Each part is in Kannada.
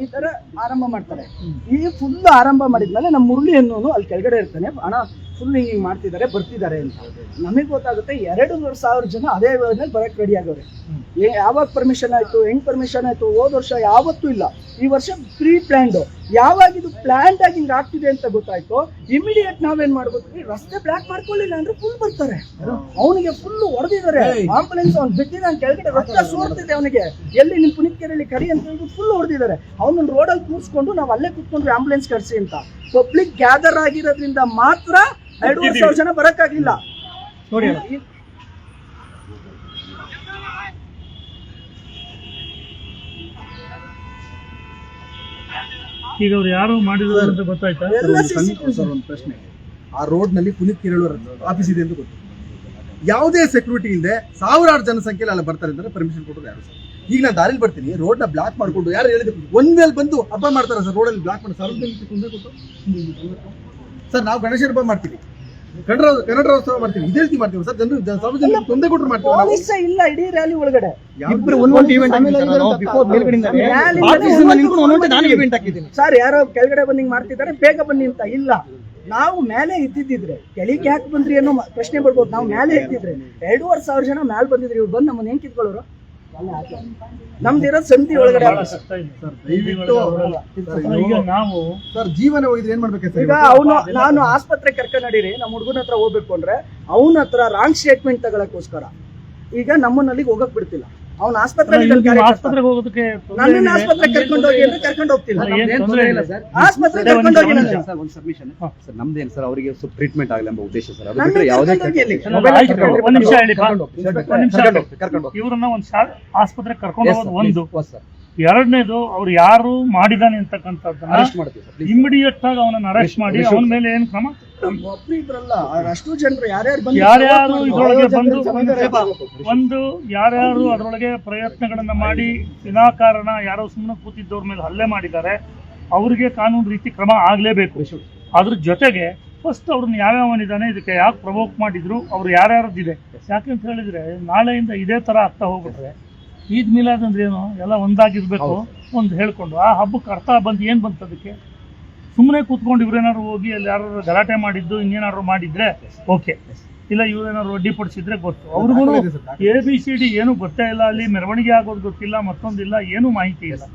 ಈ ತರ ಆರಂಭ ಮಾಡ್ತಾರೆ. ಈ ಫುಲ್ ಆರಂಭ ಮಾಡಿದ್ಮೇಲೆ ನಮ್ಮ ಮುರಳಿ ಅನ್ನೋನು ಅಲ್ಲಿ ಕೆಳಗಡೆ ಇರ್ತಾನೆ, ಹಣ ಫುಲ್ ಹಿಂಗೆ ಮಾಡ್ತಿದ್ದಾರೆ ಬರ್ತಿದ್ದಾರೆ ಅಂತ ನಮಗೆ ಗೊತ್ತಾಗುತ್ತೆ. 2,500 ಜನ ಅದೇ ವೇಳೆಯಲ್ಲಿ ಬರಕ್ಕೆ ರೆಡಿ ಆಗವ್ರೆ. ಯಾವಾಗ ಪರ್ಮಿಷನ್ ಆಯ್ತು, ಹೆಂಗ್ ಪರ್ಮಿಷನ್ ಆಯ್ತು? ಹೋದ ವರ್ಷ ಯಾವತ್ತೂ ಇಲ್ಲ, ಈ ವರ್ಷ ಪ್ರೀ ಪ್ಲಾನ್ಡ್. ಯಾವಾಗ ಇದು ಪ್ಲಾನ್ಡ್ ಆಗಿ ಹಿಂಗೆ ಆಗ್ತಿದೆ ಅಂತ ಗೊತ್ತಾಯ್ತು, ಇಮಿಡಿಯೇಟ್ ನಾವೇನ್ ಮಾಡ್ಬೋದು, ರಸ್ತೆ ಬ್ಲಾಕ್ ಮಾಡ್ಕೊಳ್ಳಿಲ್ಲ ಅಂದ್ರೆ ಫುಲ್ ಬರ್ತಾರೆ. ಅವನಿಗೆ ಫುಲ್ ಹೊಡೆದಿದ್ದಾರೆ, ಆಂಬುಲೆನ್ಸ್ ಅವ್ನು ಬಿದ್ದಿದ್ದಾನೆ ಕೆಳಗಡೆ, ರಕ್ತ ಸೋರ್ತಿದೆ ಅವನಿಗೆ. ಎಲ್ಲಿ ನಿಮ್ ಪುನೀತ್ಕೆರೆಯಲ್ಲಿ ಕರಿ ಅಂತ ಹೇಳ್ಬಿಟ್ಟು ಫುಲ್ ಹೊಡೆದಿದ್ದಾರೆ. ಅವನನ್ನ ರೋಡಲ್ಲಿ ಕೂರಿಸ್ಕೊಂಡು ನಾವು ಅಲ್ಲೇ ಕೂತ್ಕೊಂಡ್ವಿ ಆಂಬುಲೆನ್ಸ್ ಕರ್ಸಿ ಅಂತ. ಪಬ್ಲಿಕ್ ಗ್ಯಾದರ್ ಆಗಿರೋದ್ರಿಂದ ಮಾತ್ರ 2,500 ಜನ ಬರಕ್ಕಾಗಿಲ್ಲ. ನೋಡಿ ಈಗ ಅವ್ರು ಯಾರು ಮಾಡಿದ್ರು ಅಂತ ಗೊತ್ತಾಯ್ತಾ? ಒಂದು ಪ್ರಶ್ನೆ, ಆ ರೋಡ್ ನಲ್ಲಿ ಪುನೀತ್ಕೆರೆಯವರ ಆಫೀಸ್ ಇದೆ ಅಂತ ಗೊತ್ತು. ಯಾವುದೇ ಸೆಕ್ಯೂರಿಟಿ ಇಲ್ಲದೆ ಸಾವಿರಾರು ಜನಸಂಖ್ಯೆಯಲ್ಲಿ ಅಲ್ಲಿ ಬರ್ತಾರೆ ಅಂದ್ರೆ ಪರ್ಮಿಷನ್ ಕೊಟ್ಟರು ಯಾರು ಸರ್? ಈಗ ನಾನು ದಾರಿಲಿ ಬರ್ತೀನಿ, ರೋಡ್ ನ ಬ್ಲಾಕ್ ಮಾಡ್ಕೊಂಡು ಯಾರು ಹೇಳಿದ್ರು ಒಂದ್ ಮೇಲೆ ಬಂದು ಹಬ್ಬ ಮಾಡ್ತಾರೆ ಸರ್, ರೋಡಲ್ಲಿ ಬ್ಲಾಕ್ ಮಾಡಿ ಸಾರ್ವಜನಿಕ ತೊಂದರೆ ಕೊಟ್ಟು ಸರ್. ನಾವು ಗಣೇಶ ಹಬ್ಬ ಮಾಡ್ತೀವಿ, ಕನ್ನಡೋತ್ಸವ ಮಾಡ್ತೀವಿ, ಇದೇ ರೀತಿ ಮಾಡ್ತೀವಿ ಸರ್. ಜನರು ಸಾರ್ವಜನಿಕ ತೊಂದರೆ ಕೊಟ್ಟರು ಮಾಡ್ತೀವಿ. ಇಲ್ಲ ಇಡೀ ರ್ಯಾಲಿ ಒಳಗಡೆ ಸರ್ ಯಾರೋ ಕೆಳಗಡೆ ಬಂದು ಹಿಂಗ್ ಮಾಡ್ತಿದ್ದಾರೆ, ಬೇಗ ಬನ್ನಿ ಅಂತ. ಇಲ್ಲ, ನಾವು ಮೇಲೆ ಇದ್ದಿದ್ರೆ ಕೆಳಿಗೆ ಯಾಕೆ ಬಂದ್ರಿ ಅನ್ನೋ ಪ್ರಶ್ನೆ ಬರ್ಬೋದು. ನಾವು ಮೇಲೆ ಇದ್ದಿದ್ರೆ 2,500 ಜನ ಮೇಲೆ ಬಂದಿದ್ರಿ, ಇವ್ರು ಬಂದು ನಮ್ಮನ್ನ ಹೆಂಗ್ ಕಿತ್ಕೊಳ್ಳೋರು? ನಮ್ದಿರೋ ಸಂತಿ ಒಳಗಡೆ ನಾವು ಸರ್ ಜೀವನ ಹೋಗಿದ್ರೆ ಏನ್ ಮಾಡ್ಬೇಕು? ಈಗ ನಾನು ಆಸ್ಪತ್ರೆ ಕರ್ಕೊಂಡ್ ನಡೀರಿ, ನಮ್ಮ ಹುಡುಗನ ಹತ್ರ ಹೋಗ್ಬೇಕು ಅಂದ್ರೆ ಅವನ ಹತ್ರ ರಾಂಗ್ ಸ್ಟೇಟ್ಮೆಂಟ್ ತಗೊಳಕೋಸ್ಕರ ಈಗ ನಮ್ಮನ್ನ ಹೋಗಕ್ ಬಿಡ್ತಿಲ್ಲ. ಅವ್ನ ಆಸ್ಪತ್ರೆಗೆ ಹೋಗೋದಕ್ಕೆ ನನ್ನ ಆಸ್ಪತ್ರೆ ಕರ್ಕೊಂಡು ಹೋಗಿ ಅಂದ್ರೆ ಕರ್ಕೊಂಡು ಹೋಗ್ತಿಲ್ಲ. ಆಸ್ಪತ್ರೆ ಕರ್ಕೊಂಡು ಹೋಗಿ ಒಂದು ಸಬ್ಮಿಷನ್ ಸರ್, ನಮ್ದೇನು ಸರ್ ಅವರಿಗೆ ಟ್ರೀಟ್ಮೆಂಟ್ ಆಗಲಿ ಎಂಬ ಉದ್ದೇಶ ಸರ್. ಅದು ಬಿಟ್ಟರೆ ಯಾವುದೇ ಇವ್ರನ್ನ ಒಂದು ಆಸ್ಪತ್ರೆಗೆ ಕರ್ಕೊಂಡು ಹೋಗೋದು ಒಂದು. ಎರಡನೇದು ಅವ್ರು ಯಾರು ಮಾಡಿದಾನೆ ಅಂತಕ್ಕಂಥದ್ದನ್ನ ಇಮಿಡಿಯೇಟ್ ಆಗಿ ಅವನನ್ನ ಅರೆಸ್ಟ್ ಮಾಡಿ ಅವನ ಮೇಲೆ ಏನ್ ಕ್ರಮ, ಒಬ್ಬರಿಬ್ರಲ್ಲ ಅಷ್ಟು ಜನರು ಯಾರ್ಯಾರು ಇದ್ರೊಳಗೆ ಬಂದು ಒಂದು ಯಾರ್ಯಾರು ಅದರೊಳಗೆ ಪ್ರಯತ್ನಗಳನ್ನ ಮಾಡಿ ವಿನಾಕಾರಣ ಯಾರೋ ಸುಮ್ಮನೆ ಕೂತಿದ್ದವ್ರ ಮೇಲೆ ಹಲ್ಲೆ ಮಾಡಿದ್ದಾರೆ, ಅವ್ರಿಗೆ ಕಾನೂನು ರೀತಿ ಕ್ರಮ ಆಗ್ಲೇಬೇಕು. ಅದ್ರ ಜೊತೆಗೆ ಫಸ್ಟ್ ಅವ್ರನ್ನ ಯಾವ್ಯಾವನಿದ್ದಾನೆ, ಇದಕ್ಕೆ ಯಾಕೆ ಪ್ರವೋಕ್ ಮಾಡಿದ್ರು, ಅವ್ರು ಯಾರ್ಯಾರದ್ದಿದೆ. ಯಾಕೆಂತ ಹೇಳಿದ್ರೆ ನಾಳೆಯಿಂದ ಇದೇ ತರ ಆಗ್ತಾ ಹೋಗ್ಬಿಟ್ರೆ ಈದ್ ಮಿಲಾದ್ ಅಂದ್ರೆ ಏನು, ಎಲ್ಲ ಒಂದಾಗಿರ್ಬೇಕು ಒಂದು ಹೇಳ್ಕೊಂಡು ಆ ಹಬ್ಬಕ್ಕೆ ಅರ್ಥ ಬಂದು ಏನ್ ಬಂತು ಅದಕ್ಕೆ? ಸುಮ್ಮನೆ ಕೂತ್ಕೊಂಡು ಇವ್ರೇನಾದ್ರು ಹೋಗಿ ಅಲ್ಲಿ ಯಾರು ಗಲಾಟೆ ಮಾಡಿದ್ದು ಇನ್ನೇನಾದ್ರು ಮಾಡಿದ್ರೆ ಓಕೆ, ಇಲ್ಲ ಇವ್ರೇನಾದ್ರು ಅಡ್ಡಿಪಡಿಸಿದ್ರೆ ಗೊತ್ತು. ಅವ್ರಿಗೂ ABCD ಏನು ಗೊತ್ತೇ ಇಲ್ಲ, ಅಲ್ಲಿ ಮೆರವಣಿಗೆ ಆಗೋದು ಗೊತ್ತಿಲ್ಲ, ಮತ್ತೊಂದಿಲ್ಲ, ಏನೂ ಮಾಹಿತಿ ಇಲ್ಲ.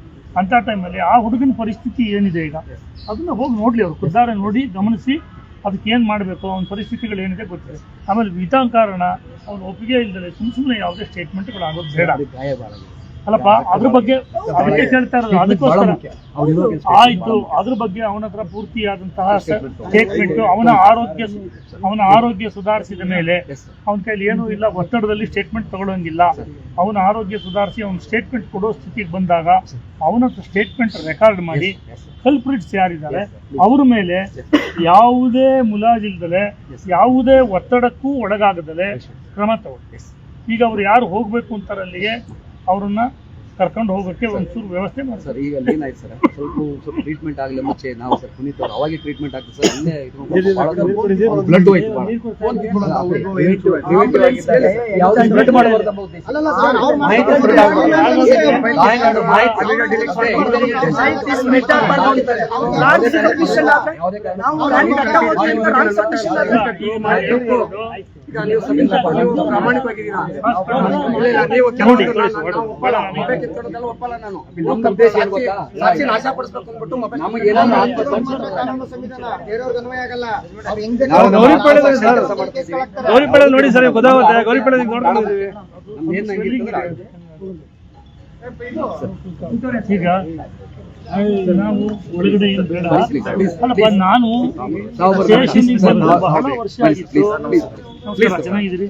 ಅಂತ ಟೈಮಲ್ಲಿ ಆ ಹುಡುಗನ ಪರಿಸ್ಥಿತಿ ಏನಿದೆ ಈಗ ಅದನ್ನ ಹೋಗಿ ನೋಡ್ಲಿ, ಅವ್ರು ಖುದ್ದಾರೆ ನೋಡಿ ಗಮನಿಸಿ ಅದಕ್ಕೆ ಏನು ಮಾಡಬೇಕು, ಅವನ ಪರಿಸ್ಥಿತಿಗಳು ಏನಿದೆ ಗೊತ್ತಿದೆ. ಆಮೇಲೆ ವಿನಾಕಾರಣ ಅವ್ನು ಒಪ್ಪಿಗೆ ಇಲ್ದಲೆ ಸುಮ್ಮನೆ ಯಾವುದೇ ಸ್ಟೇಟ್ಮೆಂಟ್ಗಳು ಆಗೋದು ಬೇಡ ಅಲ್ಲಪ್ಪ. ಅದ್ರ ಬಗ್ಗೆ ಅದಕ್ಕೆ ಕೇಳ್ತಾ ಇರೋದು, ಅದಕ್ಕೋಸ್ಕರ ಆಯ್ತು. ಅದ್ರ ಬಗ್ಗೆ ಅವನ ಹತ್ರ ಪೂರ್ತಿಯಾದಂತಹ ಸ್ಟೇಟ್ಮೆಂಟ್, ಅವನ ಆರೋಗ್ಯ ಸುಧಾರಿಸಿದ ಮೇಲೆ ಅವನ ಕೈಲಿ ಏನೂ ಇಲ್ಲ, ಒತ್ತಡದಲ್ಲಿ ಸ್ಟೇಟ್ಮೆಂಟ್ ತಗೊಳ್ಳೋಂಗಿಲ್ಲ. ಅವನ ಆರೋಗ್ಯ ಸುಧಾರಿಸಿ ಅವನ ಸ್ಟೇಟ್ಮೆಂಟ್ ಕೊಡೋ ಸ್ಥಿತಿಗೆ ಬಂದಾಗ ಅವನ ಸ್ಟೇಟ್ಮೆಂಟ್ ರೆಕಾರ್ಡ್ ಮಾಡಿ ಕಲ್ಪ್ರಿಟ್ಸ್ ಯಾರಿದ್ದಾರೆ ಅವ್ರ ಮೇಲೆ ಯಾವುದೇ ಮುಲಾಜಿಲ್ದಲೆ ಯಾವುದೇ ಒತ್ತಡಕ್ಕೂ ಒಳಗಾಗದಲೆ ಕ್ರಮ ತಗೊಳ್ಳಿ. ಈಗ ಅವ್ರು ಯಾರು ಹೋಗ್ಬೇಕು ಅಂತಾರೆ ಅಲ್ಲಿಗೆ ಅವ್ರನ್ನ ಕರ್ಕೊಂಡು ಹೋಗೋಕ್ಕೆ ಒಂಚೂರು ವ್ಯವಸ್ಥೆ ಮಾಡಿ ಸರ್. ಈಗ ಏನಾಯ್ತು ಸರ್, ಸ್ವಲ್ಪ ಟ್ರೀಟ್ಮೆಂಟ್ ಆಗಲಿ ಮುಂಚೆ ನಾವು ಸರ್ ಪುನೀತ್ ಅವ್ರು ಅವಾಗೆ ಟ್ರೀಟ್ಮೆಂಟ್ ಆಗ್ತದೆ ಸರ್. ಇಲ್ಲೇ ಬ್ಲಡ್ ಹೋಯ್ತು. ನೋಡಿ ಸರ್, ಗೊತ್ತಾಗುತ್ತೆ. ಗೌರಿಪೇಟೆ ಈಗ ನಾವು ಒಳಗಡೆ ಏನು ಬೇಡ ಅಲ್ಲಪ್ಪ. ನಾನು ಬಹಳ ವರ್ಷ ಆಗಿತ್ತು. ಚೆನ್ನಾಗಿದ್ದೀರಿ?